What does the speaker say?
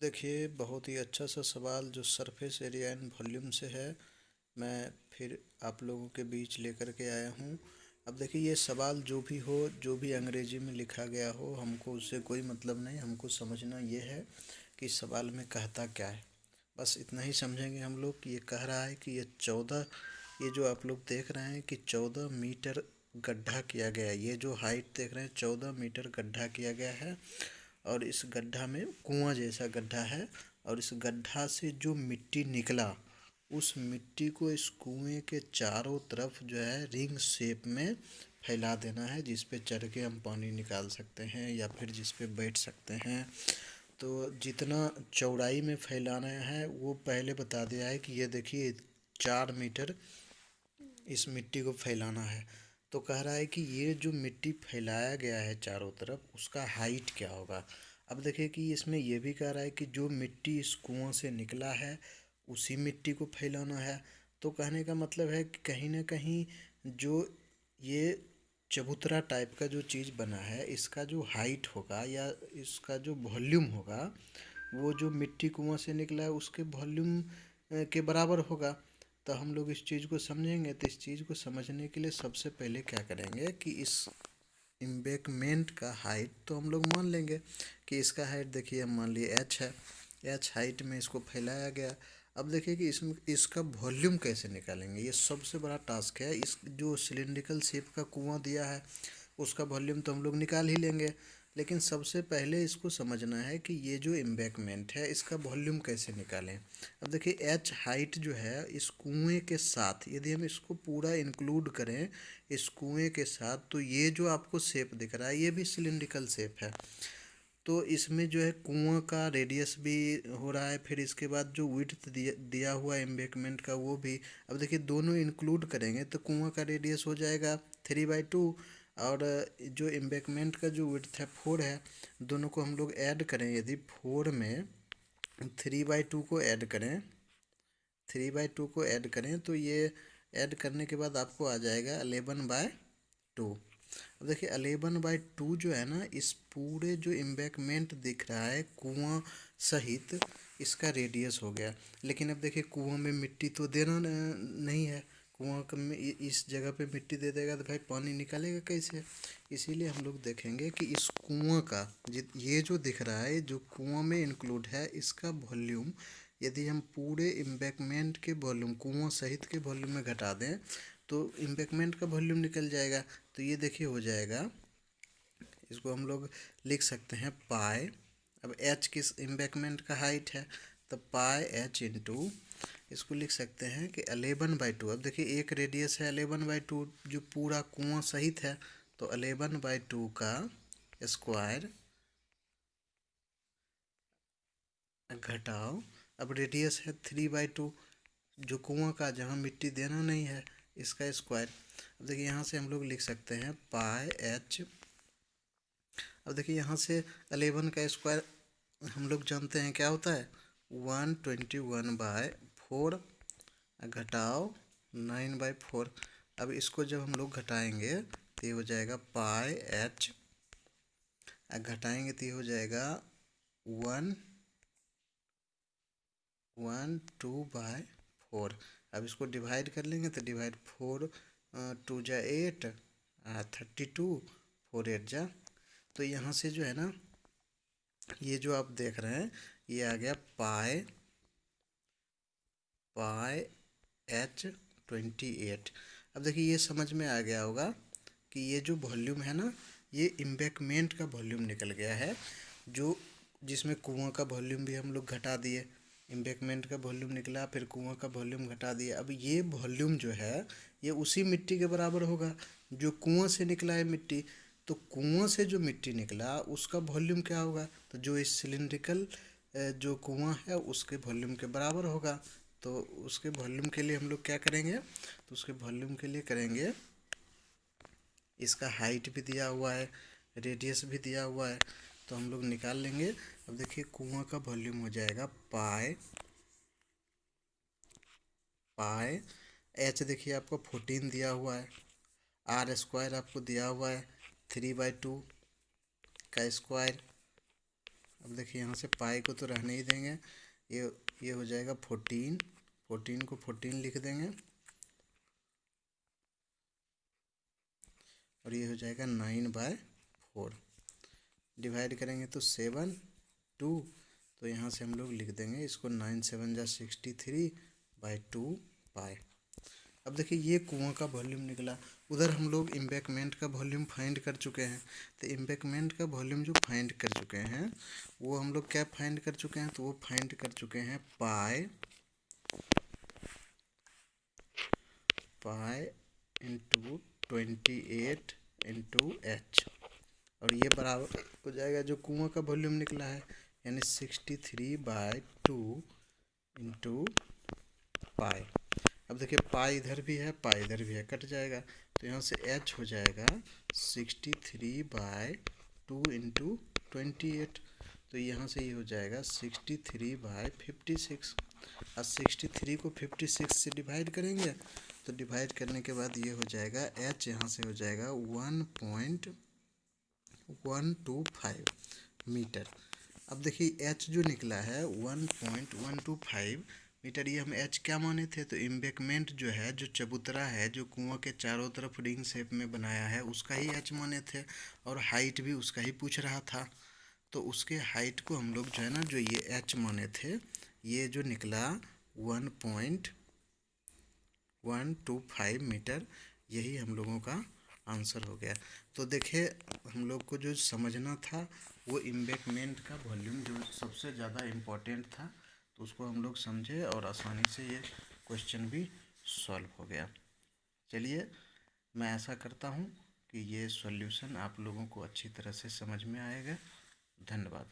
देखिए, बहुत ही अच्छा सा सवाल जो सरफेस एरिया एंड वॉल्यूम से है, मैं फिर आप लोगों के बीच लेकर के आया हूँ। अब देखिए, ये सवाल जो भी हो, जो भी अंग्रेजी में लिखा गया हो, हमको उससे कोई मतलब नहीं। हमको समझना ये है कि सवाल में कहता क्या है। बस इतना ही समझेंगे हम लोग कि ये कह रहा है कि ये जो आप लोग देख रहे हैं कि 14 मीटर गड्ढा किया गया है। ये जो हाइट देख रहे हैं, 14 मीटर गड्ढा किया गया है। और इस गड्ढा में कुआं जैसा गड्ढा है। और इस गड्ढा से जो मिट्टी निकला, उस मिट्टी को इस कुएं के चारों तरफ जो है रिंग शेप में फैला देना है, जिस पे चढ़ के हम पानी निकाल सकते हैं या फिर जिस पे बैठ सकते हैं। तो जितना चौड़ाई में फैलाना है वो पहले बता दिया है कि ये देखिए 4 मीटर इस मिट्टी को फैलाना है। तो कह रहा है कि ये जो मिट्टी फैलाया गया है चारों तरफ, उसका हाइट क्या होगा। अब देखिए कि इसमें यह भी कह रहा है कि जो मिट्टी इस कुआं से निकला है, उसी मिट्टी को फैलाना है। तो कहने का मतलब है कि कहीं ना कहीं जो ये चबूतरा टाइप का जो चीज़ बना है, इसका जो हाइट होगा या इसका जो वॉल्यूम होगा, वो जो मिट्टी कुआं से निकला है उसके वॉल्यूम के बराबर होगा। तो हम लोग इस चीज़ को समझेंगे। तो इस चीज़ को समझने के लिए सबसे पहले क्या करेंगे कि इस एम्बैंकमेंट का हाइट तो हम लोग मान लेंगे कि इसका हाइट देखिए, हम मान लिए एच है। एच हाइट में इसको फैलाया गया। अब देखिए कि इसमें इसका वॉल्यूम कैसे निकालेंगे, ये सबसे बड़ा टास्क है। इस जो सिलिंड्रिकल शेप का कुआं दिया है, उसका वॉल्यूम तो हम लोग निकाल ही लेंगे। लेकिन सबसे पहले इसको समझना है कि ये जो एम्बैंकमेंट है, इसका वॉल्यूम कैसे निकालें। अब देखिए, एच हाइट जो है इस कुएं के साथ, यदि हम इसको पूरा इंक्लूड करें इस कुएं के साथ, तो ये जो आपको शेप दिख रहा है, ये भी सिलिंड्रिकल शेप है। तो इसमें जो है कुआं का रेडियस भी हो रहा है, फिर इसके बाद जो विड्थ दिया हुआ एम्बैंकमेंट का वो भी। अब देखिए, दोनों इंक्लूड करेंगे तो कुआं का रेडियस हो जाएगा 3/2। और जो एम्बैंकमेंट का जो विड्थ है 4 है। दोनों को हम लोग ऐड करें, यदि 4 में 3/2 को ऐड करें, 3/2 को ऐड करें तो ये ऐड करने के बाद आपको आ जाएगा 11/2। अब देखिए, 11/2 जो है ना, इस पूरे जो एम्बैंकमेंट दिख रहा है कुआं सहित, इसका रेडियस हो गया। लेकिन अब देखिए, कुआं में मिट्टी तो देना नहीं है। कुआं में इस जगह पे मिट्टी दे देगा तो भाई पानी निकालेगा कैसे। इसीलिए हम लोग देखेंगे कि इस कुआं का ये जो दिख रहा है, जो कुआं में इंक्लूड है, इसका वॉल्यूम यदि हम पूरे एम्बैंकमेंट के वॉल्यूम, कुआं सहित के वॉल्यूम में घटा दें, तो एम्बैंकमेंट का वॉल्यूम निकल जाएगा। तो ये देखिए हो जाएगा, इसको हम लोग लिख सकते हैं पाई। अब एच किस एम्बैंकमेंट का हाइट है, तो पाई एच इंटू, इसको लिख सकते हैं कि 11/2। अब देखिए, एक रेडियस है 11/2 जो पूरा कुआं सहित है, तो 11/2 का स्क्वायर घटाओ, अब रेडियस है 3/2 जो कुआं का, जहाँ मिट्टी देना नहीं है, इसका स्क्वायर। अब देखिए, यहाँ से हम लोग लिख सकते हैं पाई एच। अब देखिए, यहाँ से 11 का स्क्वायर हम लोग जानते हैं क्या होता है, 121/4 घटाओ 9/4। अब इसको जब हम लोग घटाएंगे तो ये हो जाएगा पाई एच, घटाएंगे तो ये हो जाएगा 112/4। अब इसको डिवाइड कर लेंगे तो डिवाइड 4 2 जा 8, 32, 4 8 जा। तो यहाँ से जो है ना, ये जो आप देख रहे हैं, ये आ गया पाई पाई एच 28। अब देखिए, ये समझ में आ गया होगा कि ये जो वॉल्यूम है ना, ये एम्बैंकमेंट का वॉल्यूम निकल गया है, जो जिसमें कुआं का वॉल्यूम भी हम लोग घटा दिए। एम्बैंकमेंट का वॉल्यूम निकला, फिर कुआं का वॉल्यूम घटा दिया। अब ये वॉल्यूम जो है, ये उसी मिट्टी के बराबर होगा जो कुआं से निकला है मिट्टी। तो कुआं से जो मिट्टी निकला उसका वॉल्यूम क्या होगा, तो जो इस सिलिंड्रिकल जो कुआं है उसके वॉल्यूम के बराबर होगा। तो उसके वॉल्यूम के लिए हम लोग क्या करेंगे, तो उसके वॉल्यूम के लिए करेंगे, इसका हाइट भी दिया हुआ है, रेडियस भी दिया हुआ है, तो हम लोग निकाल लेंगे। अब देखिए, कुआं का वॉल्यूम हो जाएगा पाई पाई एच, देखिए आपको 14 दिया हुआ है, आर स्क्वायर आपको दिया हुआ है 3/2 का स्क्वायर अब देखिए यहाँ से पाई को तो रहने ही देंगे, ये हो जाएगा 14, 14 को 14 लिख देंगे और ये हो जाएगा 9/4। डिवाइड करेंगे तो 7, 2, तो यहाँ से हम लोग लिख देंगे इसको 9 7 जा 63/2 पाई। अब देखिए ये कुआं का वॉल्यूम निकला। उधर हम लोग एम्बैंकमेंट का वॉल्यूम फाइंड कर चुके हैं, तो एम्बैंकमेंट का वॉल्यूम जो फाइंड कर चुके हैं वो हम लोग क्या फाइंड कर चुके हैं, तो वो फाइंड कर चुके हैं पाई इंटू 28 इंटू एच, और ये बराबर हो जाएगा जो कुआं का वॉल्यूम निकला है, यानी 63/2 इंटू पाई। अब देखिए पाई इधर भी है, पाई इधर भी है, कट जाएगा, तो यहाँ से h हो जाएगा 63/2 इंटू 28, तो यहाँ से ये हो जाएगा 63/56। अब 63 को 56 से डिवाइड करेंगे, तो डिवाइड करने के बाद ये हो जाएगा h यहाँ से हो जाएगा 1.125 मीटर। अब देखिए h जो निकला है 1.125 मीटर, ये हम h क्या माने थे, तो एम्बैंकमेंट जो है, जो चबूतरा है जो कुआं के चारों तरफ रिंग शेप में बनाया है, उसका ही h माने थे, और हाइट भी उसका ही पूछ रहा था, तो उसके हाइट को हम लोग जो है ना, जो ये h माने थे, ये जो निकला 1.125 मीटर, यही हम लोगों का आंसर हो गया। तो देखिए हम लोग को जो समझना था वो एम्बैंकमेंट का वॉल्यूम जो सबसे ज़्यादा इम्पोर्टेंट था, तो उसको हम लोग समझे और आसानी से ये क्वेश्चन भी सॉल्व हो गया। चलिए मैं ऐसा करता हूँ कि ये सॉल्यूशन आप लोगों को अच्छी तरह से समझ में आएगा। धन्यवाद।